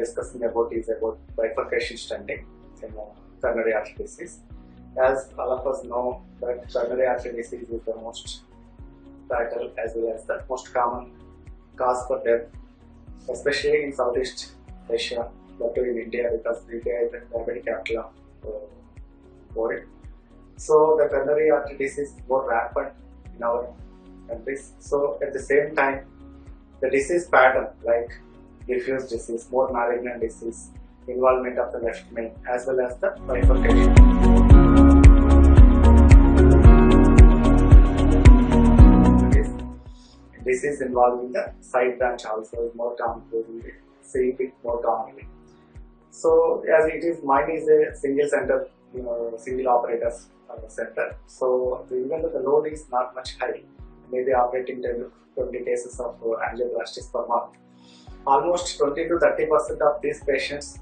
discussing about is about bifurcation stenting in coronary artery disease. As all of us know that coronary artery disease is the most fatal as well as the most common cause for death, especially in Southeast Asia, but in India because India is the diabetic capital of the world. So the coronary artery disease is more rampant in our countries. So at the same time, the disease pattern like diffuse disease, more malignant disease, involvement of the left main as well as the bifurcation. Disease involving the side branch also is more common, we see it more commonly. So as it is, mine is a single center, single operator center. So even though the load is not much high, maybe operating 10 to 20 cases of angioplasties per month. Almost 20 to 30% of these patients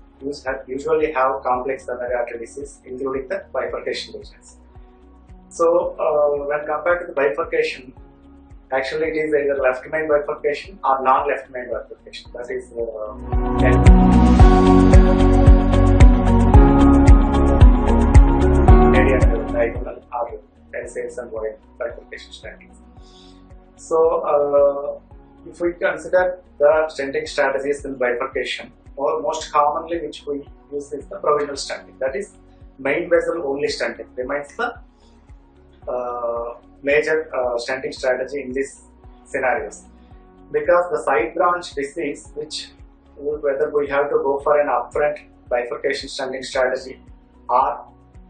usually have complex coronary artery disease, including the bifurcation lesions. So when compared to the bifurcation, actually it is either left main bifurcation or non-left main bifurcation. That is diagonal or L-shapes and Y bifurcation stentings. So if we consider the stenting strategies in bifurcation, or most commonly which we use is the provisional stenting. That is main vessel only stenting remains the major stenting strategy in these scenarios, because the side branch disease, which whether we have to go for an upfront bifurcation stenting strategy or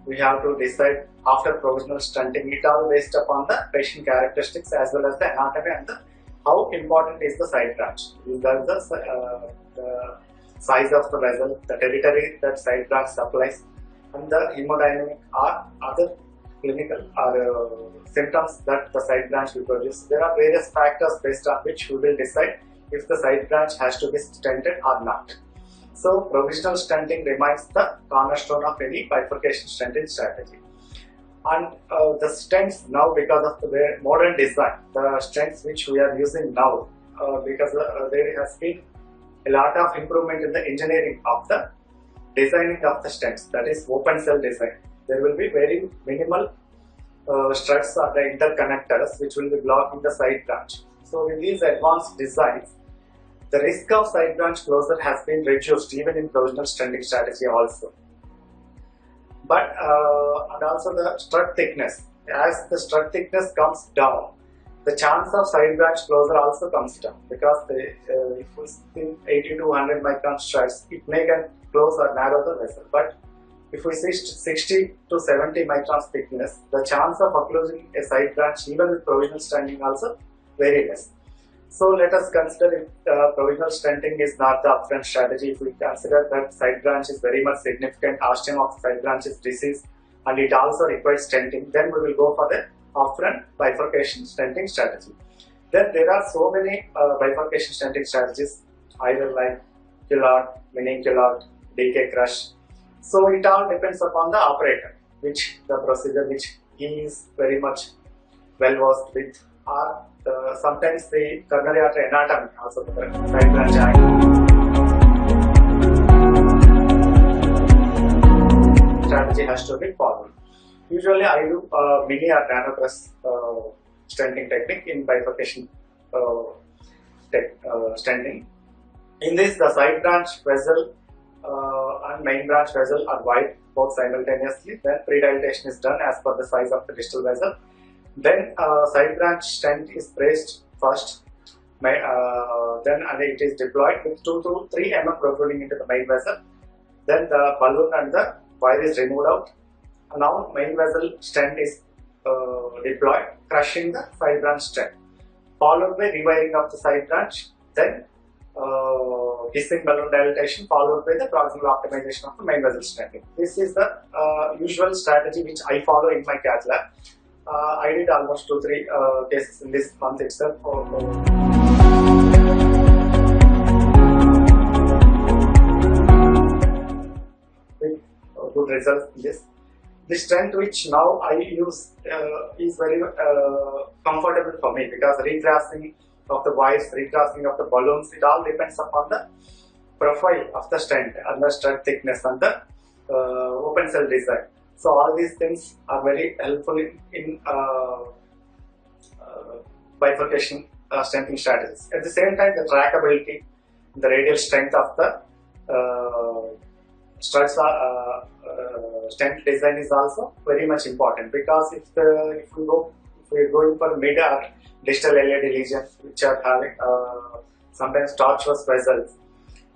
we have to decide after provisional stenting, it all based upon the patient characteristics as well as the anatomy and how important is the side branch. Is that the size of the vessel, the territory that side branch supplies, and the hemodynamic or other clinical or symptoms that the side branch will produce. There are various factors based on which we will decide if the side branch has to be stented or not. So provisional stenting remains the cornerstone of any bifurcation stenting strategy. And the stents now, because of the modern design, the stents which we are using now, because there has been a lot of improvement in the engineering of the designing of the stents, that is open cell design. There will be very minimal struts or the interconnectors which will be blocking the side branch. So with these advanced designs, the risk of side branch closure has been reduced even in provisional stenting strategy also. But and also the strut thickness. As the strut thickness comes down, the chance of side branch closure also comes down, because if we see 80 to 100 micron struts, it may get close or narrow the vessel. But if we see 60 to 70 microns thickness, the chance of occluding a side branch even with provisional stenting also very less. So let us consider if provisional stenting is not the upfront strategy. If we consider that side branch is very much significant, ostium of the side branch is disease and it also requires stenting, then we will go for the upfront bifurcation stenting strategy. Then there are so many bifurcation stenting strategies, either like Cullard, mini Cullard, DK crush. So it all depends upon the operator, which the procedure which he is very much well versed with, or sometimes the coronary artery anatomy also the side branch strategy has to be followed. Usually I do mini or nano crush stenting technique in bifurcation stenting. In this, the side branch vessel and main branch vessel are wide both simultaneously. Then predilatation is done as per the size of the distal vessel. Then side branch stent is placed first, then it is deployed with 2 to 3 mm protruding into the main vessel. Then the balloon and the wire is removed out. Now main vessel stent is deployed, crushing the side branch stent, followed by rewiring of the side branch, then kissing balloon dilatation, followed by the proximal optimization of the main vessel stenting. This is the usual strategy which I follow in my cath lab. I did almost 2-3 cases in this month itself. With good results in this. The stent which now I use is very comfortable for me, because recrossing of the wires, recrossing of the balloons, it all depends upon the profile of the stent and the stud thickness and the open cell design. So all these things are very helpful in bifurcation stenting strategies. At the same time, the trackability, the radial strength of the studs stent design is also very much important, because if we're going for mid or distal LAD lesions which are having sometimes tortuous vessels,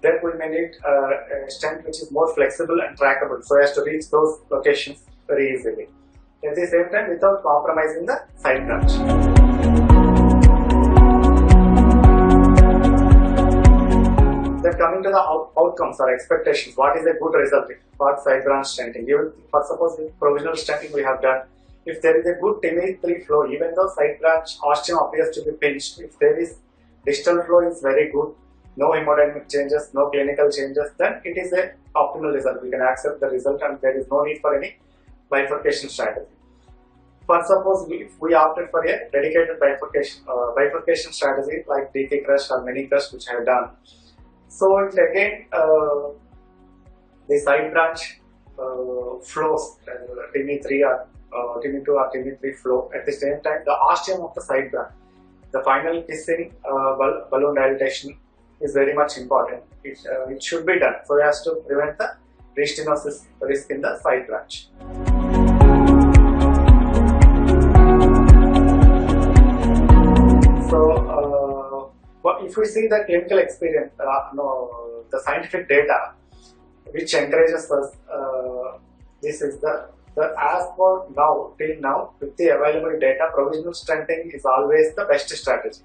then we may need a stent which is more flexible and trackable so as to reach those locations very easily. At the same time, without compromising the side branch. Then coming to the outcomes or expectations, what is a good result for side branch stenting? Even for suppose with provisional stenting we have done, if there is a good TIMI3 flow, even though side branch ostium appears to be pinched, if there is distal flow is very good, no hemodynamic changes, no clinical changes, then it is a optimal result. We can accept the result and there is no need for any bifurcation strategy. For suppose if we opted for a dedicated bifurcation strategy like DK crush or mini crush, which I have done. So it again the side branch flows, TIMI3 or TIMI2 or TIMI3 flow. At the same time, the ostium of the side branch, the final kissing balloon dilatation is very much important. It should be done so as to prevent the restenosis risk in the side branch. So, if we see the clinical experience, the scientific data which encourages us, this is the as for now, till now, with the available data, provisional stenting is always the best strategy,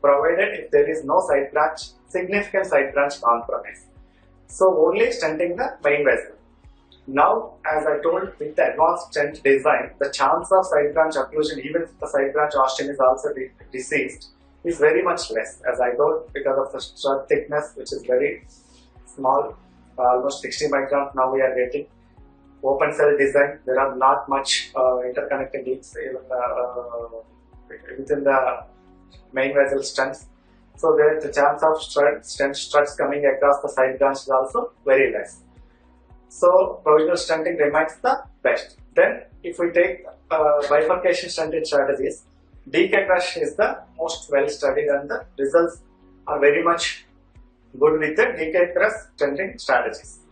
provided if there is no side branch, significant side branch compromise. So only stenting the main vessel. Now, as I told, with the advanced stent design, the chance of side branch occlusion, even if the side branch ostium is also deceased, is very much less, as I told, because of the stud thickness, which is very small, almost 60 microns now we are getting. Open cell design, there are not much interconnected leaks even within the main vessel stents. So there the chance of stent struts coming across the side branch is also very less. So provisional stenting remains the best. Then if we take bifurcation stenting strategies, DK crush is the most well studied and the results are very much good with the DK crush stenting strategies.